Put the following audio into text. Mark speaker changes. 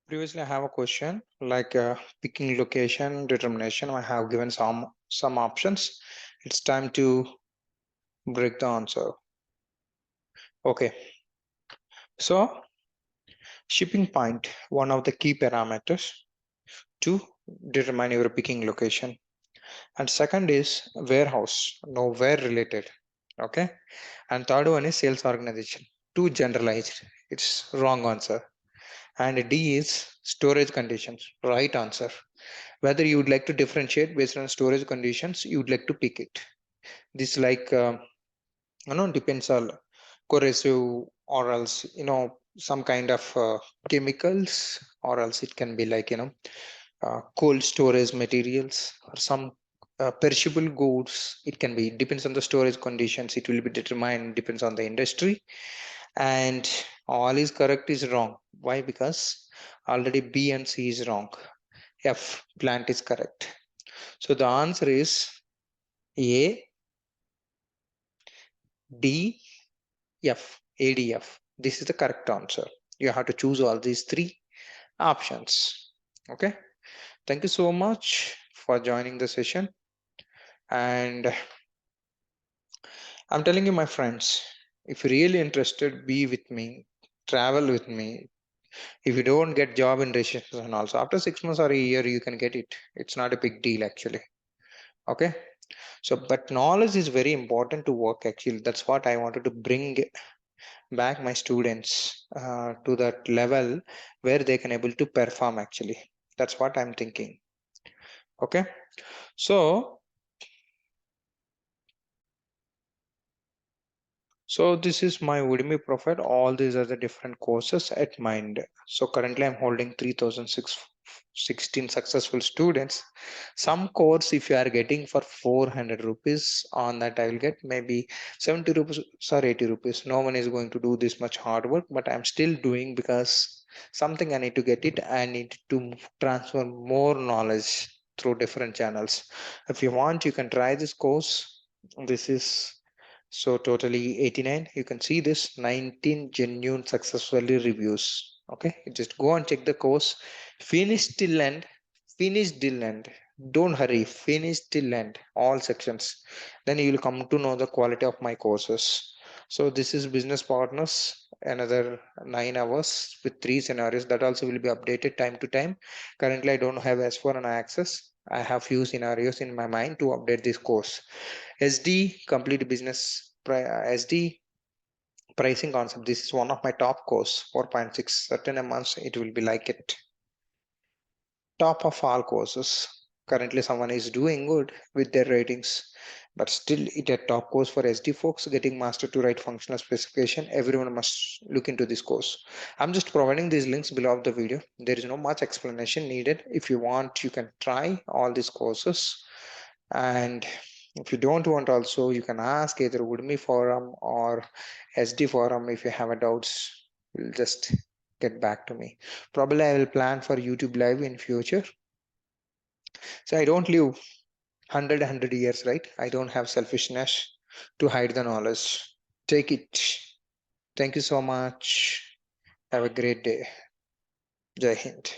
Speaker 1: Previously, I have a question like picking location determination. I have given some options. It's time to break the answer. Okay, so shipping point, one of the key parameters to determine your picking location. And second is warehouse, no where related. Okay, and third one is sales organization, too generalized. It's wrong answer. And D is storage conditions, right answer. Whether you would like to differentiate based on storage conditions, you would like to pick it. This like depends on corrosive or else some kind of chemicals, or else it can be like cold storage materials or some perishable goods. It can be depends on the storage conditions. It will be determined depends on the industry, and all is correct is wrong. Why? Because already B and C is wrong. F plant is correct. So the answer is A, D, F, ADF. This is the correct answer. You have to choose all these three options. Okay. Thank you so much for joining the session. And I'm telling you, my friends, if you're really interested, be with me, travel with me. If you don't get job in registration also, after 6 months or a year, you can get it. It's not a big deal actually. Okay. So, but knowledge is very important to work actually. That's what I wanted to bring back my students to that level where they can able to perform actually. That's what I'm thinking. Okay, so this is my Udemy profile. All these are the different courses at Mind. So currently I'm holding 3016 successful students. Some course if you are getting for 400 rupees, on that I will get maybe 70 rupees or 80 rupees. No one is going to do this much hard work, but I'm still doing because something I need to get it. I need to transfer more knowledge through different channels. If you want, you can try this course. This is so totally 89. You can see this 19 genuine successfully reviews. Okay, you just go and check the course. Finish till end. Finish till end. Don't hurry. Finish till end. All sections. Then you will come to know the quality of my courses. So this is business partners. Another 9 hours with 3 scenarios that also will be updated time to time. Currently, I don't have S4 HANA access. I have few scenarios in my mind to update this course. SD complete business SD pricing concept. This is one of my top course 4.6. Certain amounts it will be like it. Top of all courses. Currently someone is doing good with their ratings, but still it a top course for SD folks getting master to write functional specification. Everyone must look into this course. I'm just providing these links below the video. There is no much explanation needed. If you want, you can try all these courses. And if you don't want also, you can ask either Udemy forum or SD forum. If you have a doubts, you'll just get back to me. Probably I will plan for YouTube live in future. So I don't live 100 years, right? I don't have selfishness to hide the knowledge. Take it. Thank you so much. Have a great day. Jai Hind.